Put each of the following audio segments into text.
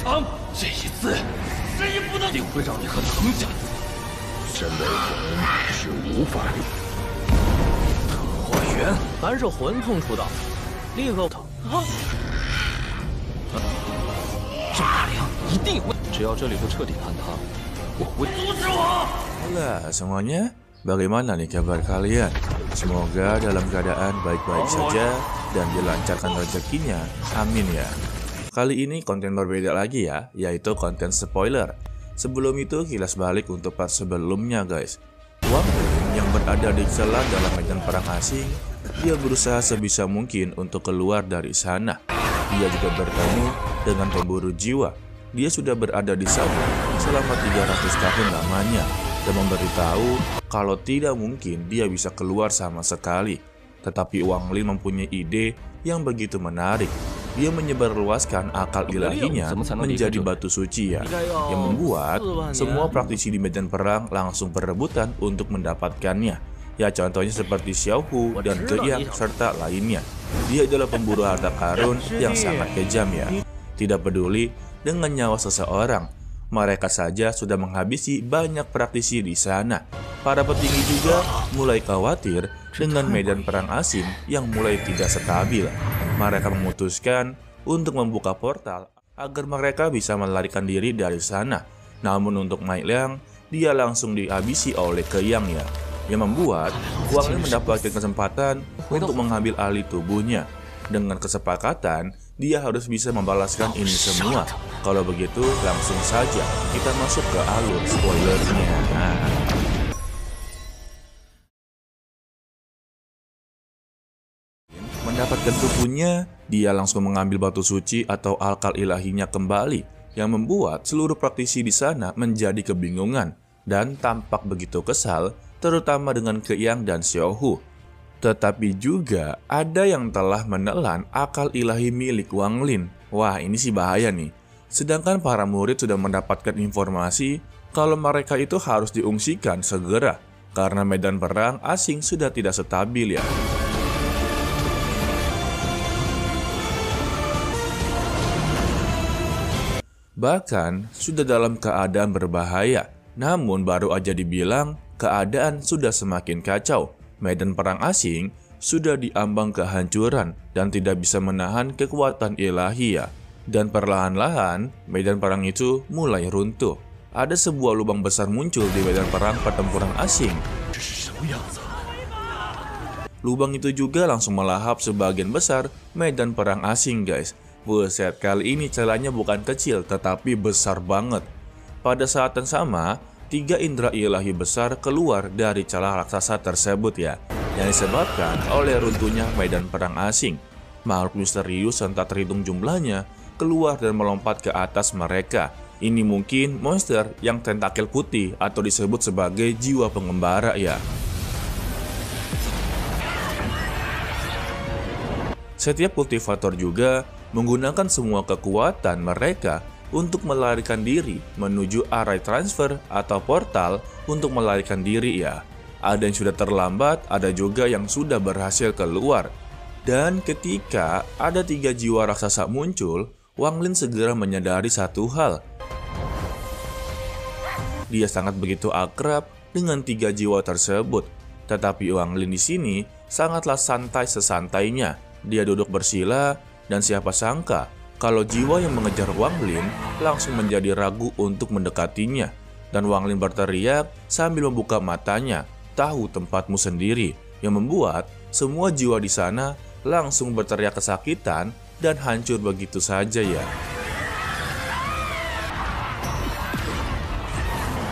场，这一次谁也不能，定会让你和藤家身为魂是无法力。特化元，凡是魂宗出道，立刻这大梁一定会，只要这里不彻底坍塌，我会阻止我。Halo semuanya, bagaimana nih kabar kalian? Semoga dalam keadaan baik-baik saja dan dilancarkan rezekinya, amin ya. Kali ini konten berbeda lagi ya, yaitu konten spoiler. Sebelum itu kilas balik untuk part sebelumnya guys. Wang Lin yang berada di celah dalam medan perang asing, dia berusaha sebisa mungkin untuk keluar dari sana. Dia juga bertemu dengan pemburu jiwa. Dia sudah berada di sana selama 300 tahun lamanya dan memberitahu kalau tidak mungkin dia bisa keluar sama sekali. Tetapi Wang Lin mempunyai ide yang begitu menarik. Dia menyebarluaskan akal ilahinya menjadi batu suci ya, yang membuat semua praktisi di medan perang langsung berebutan untuk mendapatkannya. Ya contohnya seperti Xiao Hu dan Ge Yang serta lainnya. Dia adalah pemburu harta karun yang sangat kejam ya. Tidak peduli dengan nyawa seseorang, mereka saja sudah menghabisi banyak praktisi di sana. Para petinggi juga mulai khawatir dengan medan perang asing yang mulai tidak stabil. Mereka memutuskan untuk membuka portal agar mereka bisa melarikan diri dari sana. Namun untuk Mai Liang, dia langsung dihabisi oleh Ge Yang ya, yang membuat Wang Lin mendapatkan kesempatan untuk mengambil alih tubuhnya. Dengan kesepakatan, dia harus bisa membalaskan ini semua. Kalau begitu, langsung saja kita masuk ke alur spoilernya. Mendapatkan tubuhnya, dia langsung mengambil batu suci atau alkal ilahinya kembali, yang membuat seluruh praktisi di sana menjadi kebingungan dan tampak begitu kesal, terutama dengan Ge Yang dan Xiao Hu. Tetapi juga ada yang telah menelan akal ilahi milik Wang Lin. Wah, ini sih bahaya nih. Sedangkan para murid sudah mendapatkan informasi kalau mereka itu harus diungsikan segera karena medan perang asing sudah tidak stabil ya. Bahkan sudah dalam keadaan berbahaya. Namun baru aja dibilang keadaan sudah semakin kacau. Medan perang asing sudah diambang kehancuran dan tidak bisa menahan kekuatan ilahi ya. Dan perlahan-lahan medan perang itu mulai runtuh. Ada sebuah lubang besar muncul di medan perang pertempuran asing. Lubang itu juga langsung melahap sebagian besar medan perang asing guys. Buset, kali ini celahnya bukan kecil tetapi besar banget. Pada saat yang sama, 3 indera ilahi besar keluar dari celah raksasa tersebut ya, yang disebabkan oleh runtuhnya medan perang asing. Makhluk misterius yang tak terhitung jumlahnya keluar dan melompat ke atas mereka. Ini mungkin monster yang tentakel putih atau disebut sebagai jiwa pengembara ya. Setiap kultivator juga menggunakan semua kekuatan mereka untuk melarikan diri menuju array transfer atau portal untuk melarikan diri ya. Ada yang sudah terlambat, ada juga yang sudah berhasil keluar. Dan ketika ada 3 jiwa raksasa muncul, Wang Lin segera menyadari satu hal. Dia sangat begitu akrab dengan 3 jiwa tersebut. Tetapi Wang Lin di sini sangatlah santai sesantainya. Dia duduk bersila dan siapa sangka kalau jiwa yang mengejar Wang Lin langsung menjadi ragu untuk mendekatinya. Dan Wang Lin berteriak sambil membuka matanya, "Tahu tempatmu sendiri," yang membuat semua jiwa di sana langsung berteriak kesakitan dan hancur begitu saja ya.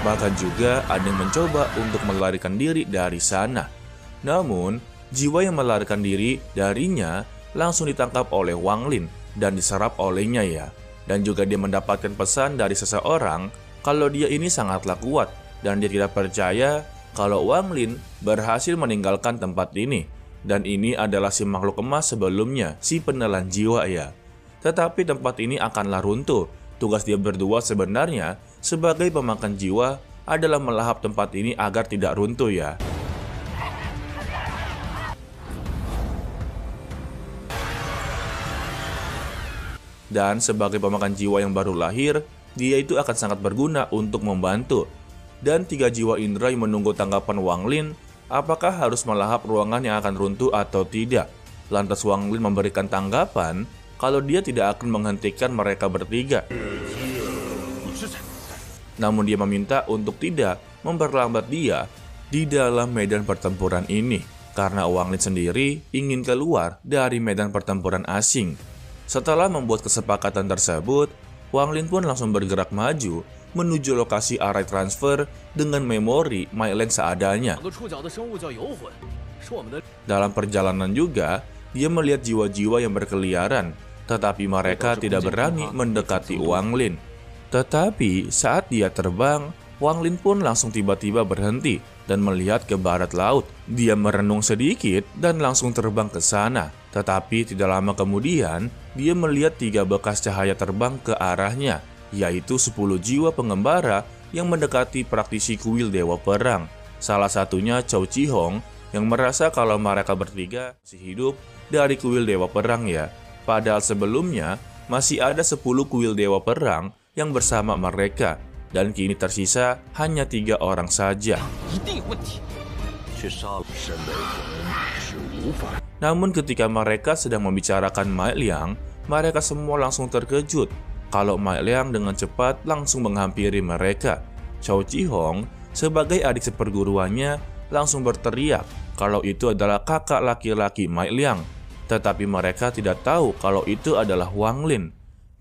Bahkan juga ada yang mencoba untuk melarikan diri dari sana. Namun, jiwa yang melarikan diri darinya langsung ditangkap oleh Wang Lin dan diserap olehnya ya. Dan juga dia mendapatkan pesan dari seseorang kalau dia ini sangatlah kuat dan dia tidak percaya kalau Wang Lin berhasil meninggalkan tempat ini. Dan ini adalah si makhluk emas sebelumnya, si penelan jiwa ya. Tetapi tempat ini akanlah runtuh. Tugas dia berdua sebenarnya sebagai pemakan jiwa adalah melahap tempat ini agar tidak runtuh ya. Dan sebagai pemakan jiwa yang baru lahir, dia itu akan sangat berguna untuk membantu. Dan 3 jiwa indera yang menunggu tanggapan Wang Lin, apakah harus melahap ruangan yang akan runtuh atau tidak. Lantas Wang Lin memberikan tanggapan kalau dia tidak akan menghentikan mereka bertiga. Namun dia meminta untuk tidak memperlambat dia di dalam medan pertempuran ini, karena Wang Lin sendiri ingin keluar dari medan pertempuran asing. Setelah membuat kesepakatan tersebut, Wang Lin pun langsung bergerak maju menuju lokasi array transfer dengan memori Mylang seadanya. Dalam perjalanan juga, dia melihat jiwa-jiwa yang berkeliaran, tetapi mereka tidak berani mendekati Wang Lin. Tetapi saat dia terbang, Wang Lin pun langsung tiba-tiba berhenti dan melihat ke barat laut. Dia merenung sedikit dan langsung terbang ke sana. Tetapi tidak lama kemudian, dia melihat 3 bekas cahaya terbang ke arahnya, yaitu 10 jiwa pengembara yang mendekati praktisi kuil Dewa Perang. Salah satunya Cao Qihong yang merasa kalau mereka bertiga masih hidup dari kuil Dewa Perang ya. Padahal sebelumnya masih ada 10 kuil Dewa Perang yang bersama mereka, dan kini tersisa hanya 3 orang saja. Namun ketika mereka sedang membicarakan Mylang, mereka semua langsung terkejut kalau Mylang dengan cepat langsung menghampiri mereka. Cao Qihong sebagai adik seperguruannya langsung berteriak kalau itu adalah kakak laki-laki Mylang. Tetapi mereka tidak tahu kalau itu adalah Wang Lin.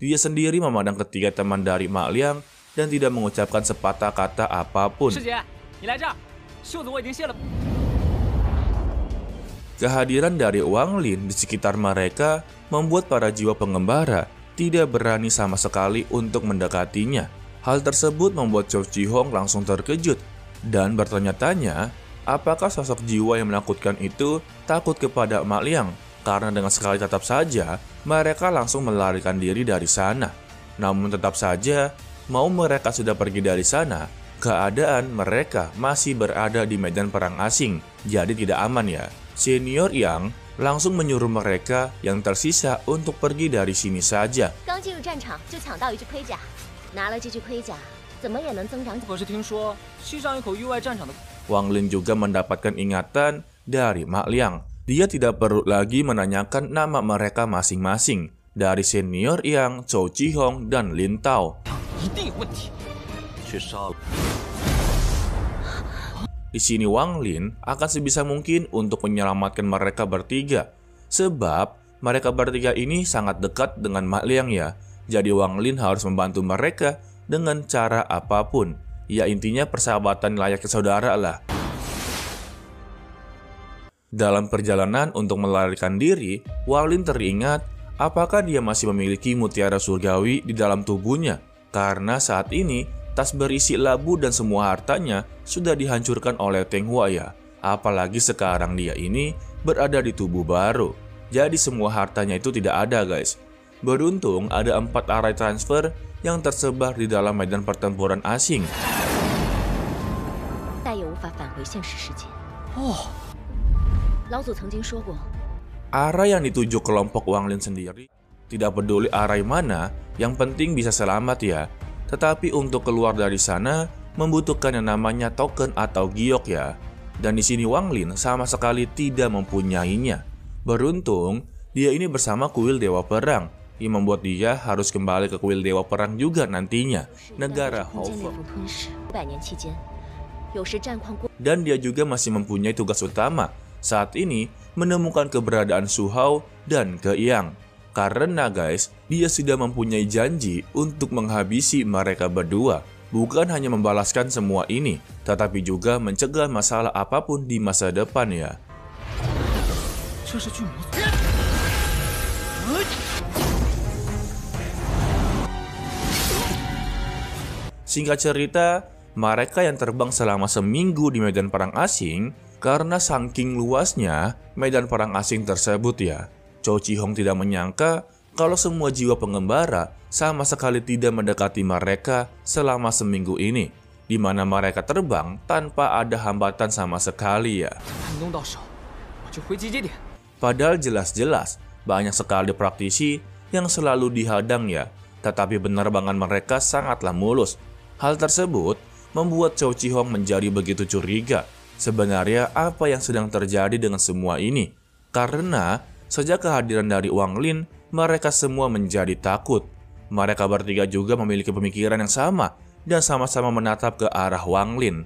Dia sendiri memandang ketiga teman dari Mylang dan tidak mengucapkan sepatah kata apapun. Kehadiran dari Wang Lin di sekitar mereka membuat para jiwa pengembara tidak berani sama sekali untuk mendekatinya. Hal tersebut membuat Cao Qihong langsung terkejut dan bertanya-tanya apakah sosok jiwa yang menakutkan itu takut kepada Mylang, karena dengan sekali tatap saja mereka langsung melarikan diri dari sana. Namun tetap saja, mau mereka sudah pergi dari sana, keadaan mereka masih berada di medan perang asing, jadi tidak aman ya. Senior Yang langsung menyuruh mereka yang tersisa untuk pergi dari sini saja. Wang Lin juga mendapatkan ingatan dari Mylang. Dia tidak perlu lagi menanyakan nama mereka masing-masing dari Senior Yang, Cao Qihong, dan Lin Tao. Di sini Wang Lin akan sebisa mungkin untuk menyelamatkan mereka bertiga, sebab mereka bertiga ini sangat dekat dengan Mylang ya. Jadi Wang Lin harus membantu mereka dengan cara apapun. Ya intinya persahabatan layaknya saudara lah. Dalam perjalanan untuk melarikan diri, Wang Lin teringat apakah dia masih memiliki mutiara surgawi di dalam tubuhnya. Karena saat ini tas berisi labu dan semua hartanya sudah dihancurkan oleh Teng Hua ya. Apalagi sekarang dia ini berada di tubuh baru. Jadi semua hartanya itu tidak ada guys. Beruntung ada 4 array transfer yang tersebar di dalam medan pertempuran asing. Array yang dituju kelompok Wang Lin sendiri tidak peduli array mana, yang penting bisa selamat ya. Tetapi untuk keluar dari sana membutuhkan yang namanya token atau giok ya. Dan di sini Wang Lin sama sekali tidak mempunyainya. Beruntung dia ini bersama kuil Dewa Perang yang membuat dia harus kembali ke kuil Dewa Perang juga nantinya, negara Hofer. Dan dia juga masih mempunyai tugas utama saat ini, menemukan keberadaan Su Hao dan Ge Yang. Karena guys, dia sudah mempunyai janji untuk menghabisi mereka berdua. Bukan hanya membalaskan semua ini, tetapi juga mencegah masalah apapun di masa depan ya. Singkat cerita, mereka yang terbang selama seminggu di medan perang asing, karena saking luasnya medan perang asing tersebut ya. Cao Qihong tidak menyangka kalau semua jiwa pengembara sama sekali tidak mendekati mereka selama seminggu ini, di mana mereka terbang tanpa ada hambatan sama sekali ya. Padahal jelas-jelas banyak sekali praktisi yang selalu dihadang ya. Tetapi penerbangan mereka sangatlah mulus. Hal tersebut membuat Cao Qihong menjadi begitu curiga. Sebenarnya apa yang sedang terjadi dengan semua ini? Karena sejak kehadiran dari Wang Lin, mereka semua menjadi takut. Mereka bertiga juga memiliki pemikiran yang sama dan sama-sama menatap ke arah Wang Lin.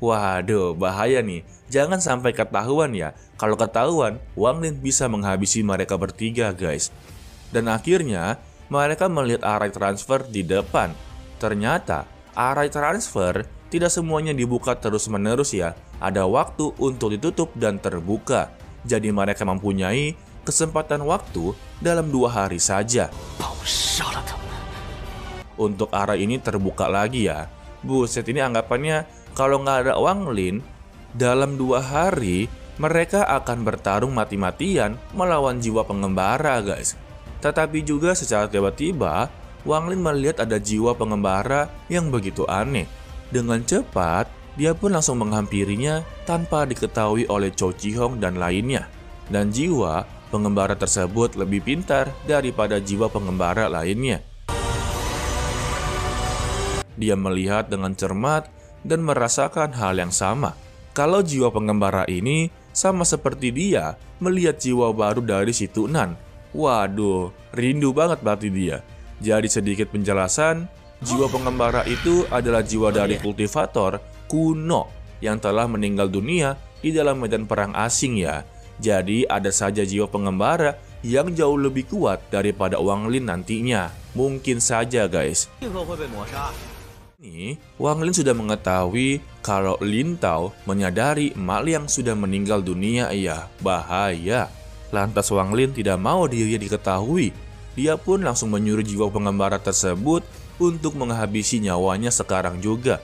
Waduh, bahaya nih. Jangan sampai ketahuan ya. Kalau ketahuan, Wang Lin bisa menghabisi mereka bertiga, guys. Dan akhirnya, mereka melihat array transfer di depan. Ternyata, array transfer tidak semuanya dibuka terus-menerus ya. Ada waktu untuk ditutup dan terbuka. Jadi mereka mempunyai kesempatan waktu dalam 2 hari saja. Untuk array ini terbuka lagi ya. Buset, ini anggapannya kalau nggak ada Wang Lin, dalam 2 hari mereka akan bertarung mati-matian melawan jiwa pengembara, guys. Tetapi juga secara tiba-tiba, Wang Lin melihat ada jiwa pengembara yang begitu aneh. Dengan cepat, dia pun langsung menghampirinya tanpa diketahui oleh Cao Qihong dan lainnya. Dan jiwa pengembara tersebut lebih pintar daripada jiwa pengembara lainnya. Dia melihat dengan cermat dan merasakan hal yang sama. Kalau jiwa pengembara ini sama seperti dia melihat jiwa baru dari si Tunan. Waduh, rindu banget berarti dia. Jadi sedikit penjelasan, jiwa pengembara itu adalah jiwa dari kultivator kuno yang telah meninggal dunia di dalam medan perang asing ya. Jadi ada saja jiwa pengembara yang jauh lebih kuat daripada Wang Lin nantinya. Mungkin saja, guys. Ini, Wang Lin sudah mengetahui kalau Lin Tao menyadari Mak Liang sudah meninggal dunia ya. Bahaya. Lantas Wang Lin tidak mau dirinya diketahui. Dia pun langsung menyuruh jiwa pengembara tersebut untuk menghabisi nyawanya sekarang juga.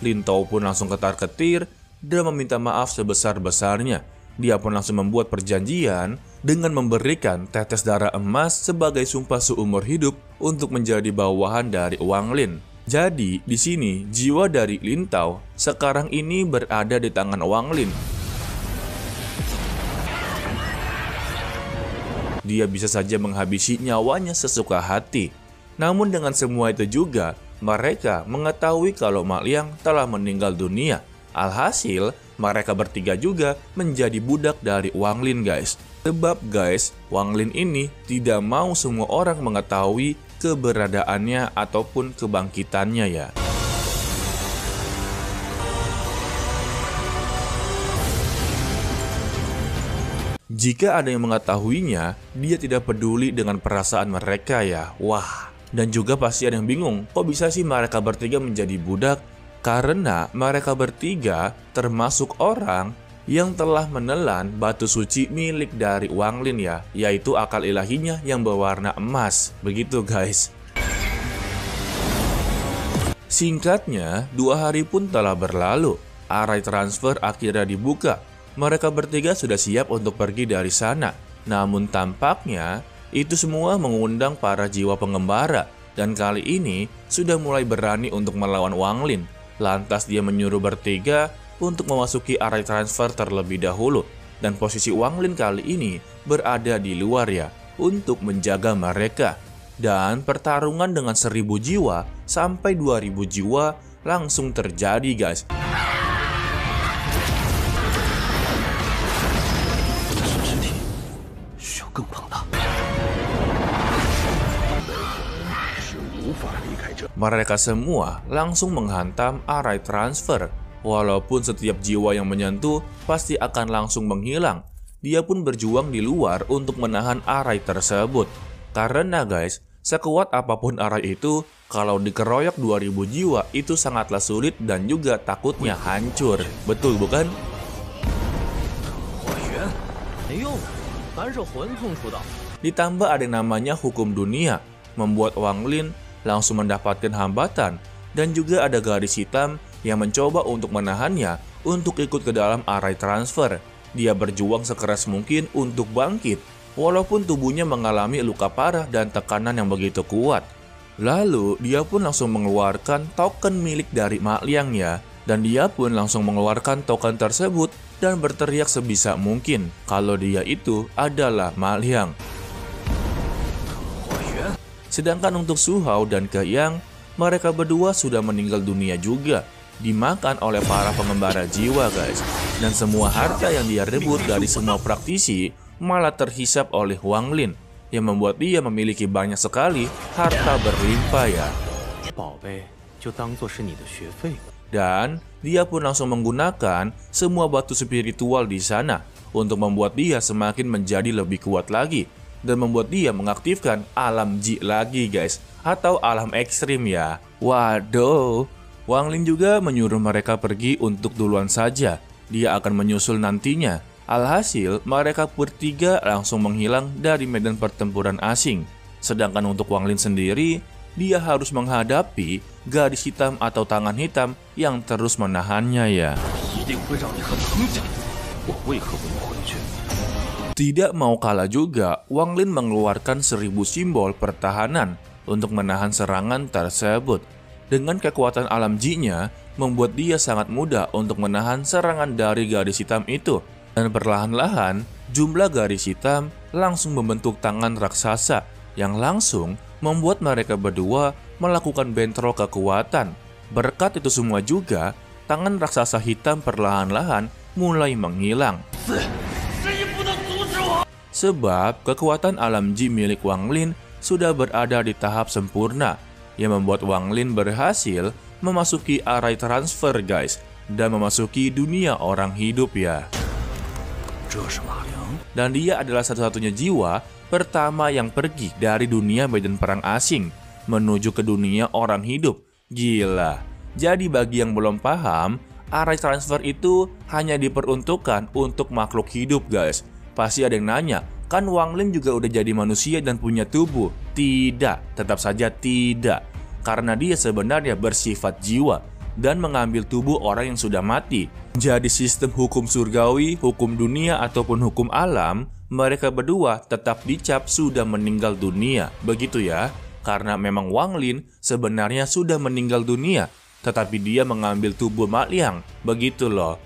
Lin Tao pun langsung ketar-ketir dan meminta maaf sebesar-besarnya. Dia pun langsung membuat perjanjian dengan memberikan tetes darah emas sebagai sumpah seumur hidup untuk menjadi bawahan dari Wang Lin. Jadi, di sini jiwa dari Lin Tao sekarang ini berada di tangan Wang Lin. Dia bisa saja menghabisi nyawanya sesuka hati. Namun dengan semua itu juga, mereka mengetahui kalau Mak Liang telah meninggal dunia. Alhasil, mereka bertiga juga menjadi budak dari Wang Lin, guys. Sebab guys, Wang Lin ini tidak mau semua orang mengetahui keberadaannya ataupun kebangkitannya ya. Jika ada yang mengetahuinya, dia tidak peduli dengan perasaan mereka ya. Wah, dan juga pasti ada yang bingung, kok bisa sih mereka bertiga menjadi budak? Karena mereka bertiga termasuk orang yang telah menelan batu suci milik dari Wang Lin ya, yaitu akal ilahinya yang berwarna emas. Begitu guys. Singkatnya, 2 hari pun telah berlalu. Array transfer akhirnya dibuka. Mereka bertiga sudah siap untuk pergi dari sana. Namun tampaknya itu semua mengundang para jiwa pengembara. Dan kali ini sudah mulai berani untuk melawan Wang Lin. Lantas dia menyuruh bertiga untuk memasuki array transfer terlebih dahulu. Dan posisi Wang Lin kali ini berada di luar ya, untuk menjaga mereka. Dan pertarungan dengan 1000 jiwa sampai 2000 jiwa langsung terjadi guys. Mereka semua langsung menghantam array transfer. Walaupun setiap jiwa yang menyentuh pasti akan langsung menghilang. Dia pun berjuang di luar untuk menahan array tersebut. Karena guys, sekuat apapun array itu, kalau dikeroyok 2000 jiwa itu sangatlah sulit dan juga takutnya hancur. Betul bukan? Ditambah ada yang namanya hukum dunia, membuat Wang Lin langsung mendapatkan hambatan. Dan juga ada garis hitam yang mencoba untuk menahannya untuk ikut ke dalam array transfer. Dia berjuang sekeras mungkin untuk bangkit, walaupun tubuhnya mengalami luka parah dan tekanan yang begitu kuat. Lalu dia pun langsung mengeluarkan token milik dari Mak Liang ya. Dan dia pun langsung mengeluarkan token tersebut dan berteriak sebisa mungkin kalau dia itu adalah Ma Liang. Sedangkan untuk Su Hao dan Ge Yang, mereka berdua sudah meninggal dunia juga, dimakan oleh para pengembara jiwa guys. Dan semua harta yang dia rebut dari semua praktisi malah terhisap oleh Wang Lin, yang membuat dia memiliki banyak sekali harta berlimpah ya. Dan dia pun langsung menggunakan semua batu spiritual di sana untuk membuat dia semakin menjadi lebih kuat lagi. Dan membuat dia mengaktifkan alam Ji lagi guys, atau alam ekstrim ya. Waduh, Wang Lin juga menyuruh mereka pergi untuk duluan saja. Dia akan menyusul nantinya. Alhasil, mereka bertiga langsung menghilang dari medan pertempuran asing. Sedangkan untuk Wang Lin sendiri, dia harus menghadapi garis hitam atau tangan hitam yang terus menahannya ya. Tidak mau kalah juga, Wang Lin mengeluarkan 1000 simbol pertahanan untuk menahan serangan tersebut. Dengan kekuatan alam Ji-nya, membuat dia sangat mudah untuk menahan serangan dari garis hitam itu. Dan perlahan-lahan, jumlah garis hitam langsung membentuk tangan raksasa yang langsung membuat mereka berdua melakukan bentrok kekuatan. Berkat itu semua juga, tangan raksasa hitam perlahan-lahan mulai menghilang. Sebab kekuatan alam Ji milik Wang Lin sudah berada di tahap sempurna, yang membuat Wang Lin berhasil memasuki array transfer guys, dan memasuki dunia orang hidup ya. Dan dia adalah satu-satunya jiwa pertama yang pergi dari dunia medan perang asing menuju ke dunia orang hidup. Gila. Jadi bagi yang belum paham, array transfer itu hanya diperuntukkan untuk makhluk hidup guys. Pasti ada yang nanya, kan Wang Lin juga udah jadi manusia dan punya tubuh? Tidak, tetap saja tidak. Karena dia sebenarnya bersifat jiwa dan mengambil tubuh orang yang sudah mati. Jadi sistem hukum surgawi, hukum dunia ataupun hukum alam, mereka berdua tetap dicap sudah meninggal dunia. Begitu ya, karena memang Wang Lin sebenarnya sudah meninggal dunia, tetapi dia mengambil tubuh Ma Liang. Begitu loh.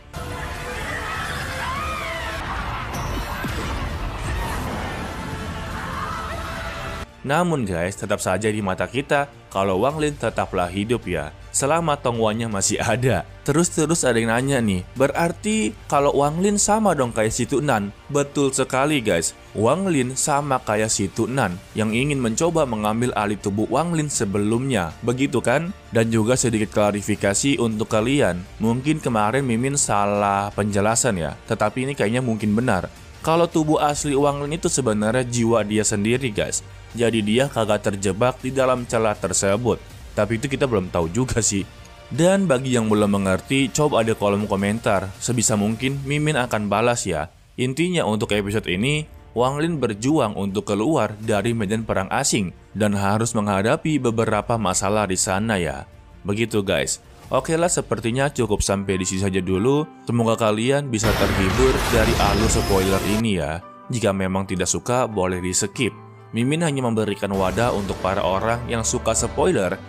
Namun guys, tetap saja di mata kita kalau Wang Lin tetaplah hidup ya, selama tongguannya masih ada. Terus ada yang nanya nih, berarti kalau Wang Lin sama dong kayak si Tu Nan? Betul sekali guys, Wang Lin sama kayak si Tu Nan yang ingin mencoba mengambil alih tubuh Wang Lin sebelumnya, begitu kan? Dan juga sedikit klarifikasi untuk kalian, mungkin kemarin Mimin salah penjelasan ya, tetapi ini kayaknya mungkin benar. Kalau tubuh asli Wang Lin itu sebenarnya jiwa dia sendiri guys. Jadi dia kagak terjebak di dalam celah tersebut. Tapi itu kita belum tahu juga sih. Dan bagi yang belum mengerti, coba ada kolom komentar. Sebisa mungkin Mimin akan balas ya. Intinya untuk episode ini, Wang Lin berjuang untuk keluar dari medan perang asing dan harus menghadapi beberapa masalah di sana ya. Begitu guys. Oke lah, sepertinya cukup sampai di sini saja dulu. Semoga kalian bisa terhibur dari alur spoiler ini ya. Jika memang tidak suka, boleh di skip. Mimin hanya memberikan wadah untuk para orang yang suka spoiler